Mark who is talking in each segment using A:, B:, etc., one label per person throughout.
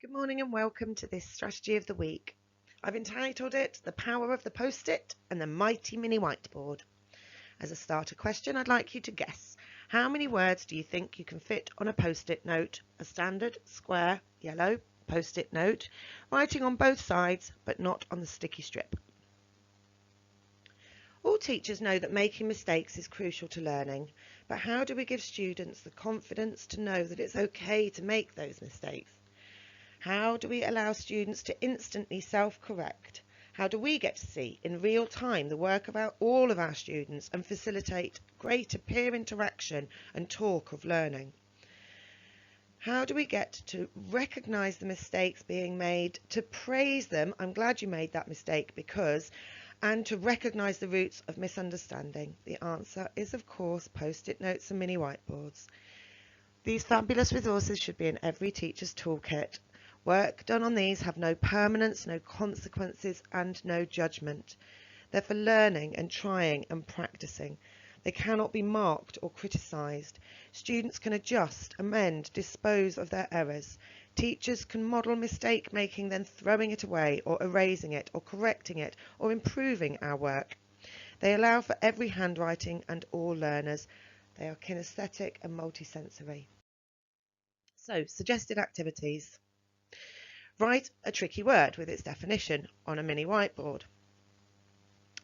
A: Good morning and welcome to this strategy of the week. I've entitled it The Power of the Post-it and the Mighty Mini Whiteboard. As a starter question, I'd like you to guess, how many words do you think you can fit on a post-it note, a standard square yellow post-it note, writing on both sides but not on the sticky strip? All teachers know that making mistakes is crucial to learning, but how do we give students the confidence to know that it's okay to make those mistakes? How do we allow students to instantly self-correct? How do we get to see in real time the work of all of our students and facilitate greater peer interaction and talk of learning? How do we get to recognise the mistakes being made, to praise them, I'm glad you made that mistake because, and to recognise the roots of misunderstanding? The answer is, of course, post-it notes and mini whiteboards. These fabulous resources should be in every teacher's toolkit. Work done on these have no permanence, no consequences and no judgment. They're for learning and trying and practicing. They cannot be marked or criticised. Students can adjust, amend, dispose of their errors. Teachers can model mistake making, then throwing it away or erasing it or correcting it or improving our work. They allow for every handwriting and all learners. They are kinesthetic and multisensory. So, suggested activities. Write a tricky word with its definition on a mini whiteboard.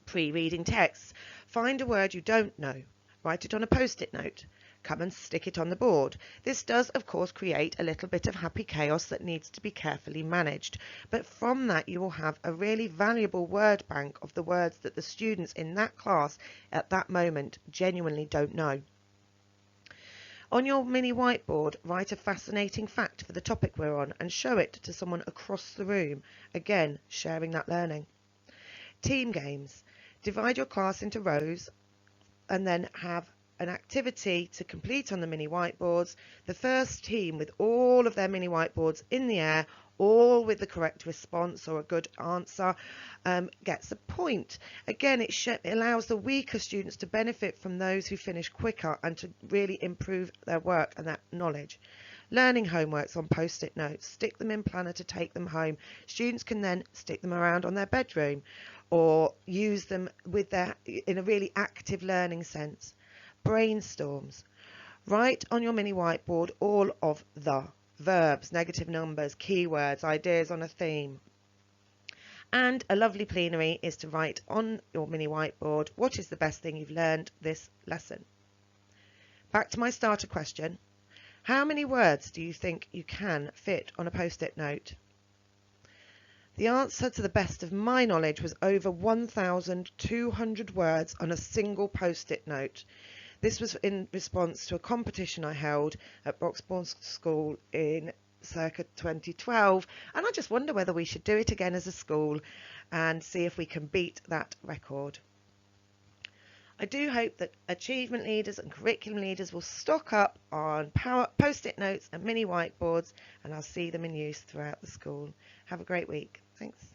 A: Pre-reading texts. Find a word you don't know. Write it on a post-it note. Come and stick it on the board. This does, of course, create a little bit of happy chaos that needs to be carefully managed. But from that, you will have a really valuable word bank of the words that the students in that class at that moment genuinely don't know. On your mini whiteboard, write a fascinating fact for the topic we're on and show it to someone across the room, again sharing that learning. Team games. Divide your class into rows and then have an activity to complete on the mini whiteboards. The first team with all of their mini whiteboards in the air, all with the correct response or a good answer, gets a point. Again, it allows the weaker students to benefit from those who finish quicker and to really improve their work and that knowledge. Learning homeworks on post-it notes. Stick them in planner to take them home. Students can then stick them around on their bedroom or use them with in a really active learning sense. Brainstorms. Write on your mini whiteboard all of the verbs, negative numbers, keywords, ideas on a theme. And a lovely plenary is to write on your mini whiteboard, what is the best thing you've learned this lesson? Back to my starter question. How many words do you think you can fit on a post-it note? The answer, to the best of my knowledge, was over 1,200 words on a single post-it note. This was in response to a competition I held at Broxbourne School in circa 2012, and I just wonder whether we should do it again as a school and see if we can beat that record. I do hope that achievement leaders and curriculum leaders will stock up on post-it notes and mini whiteboards, and I'll see them in use throughout the school. Have a great week. Thanks.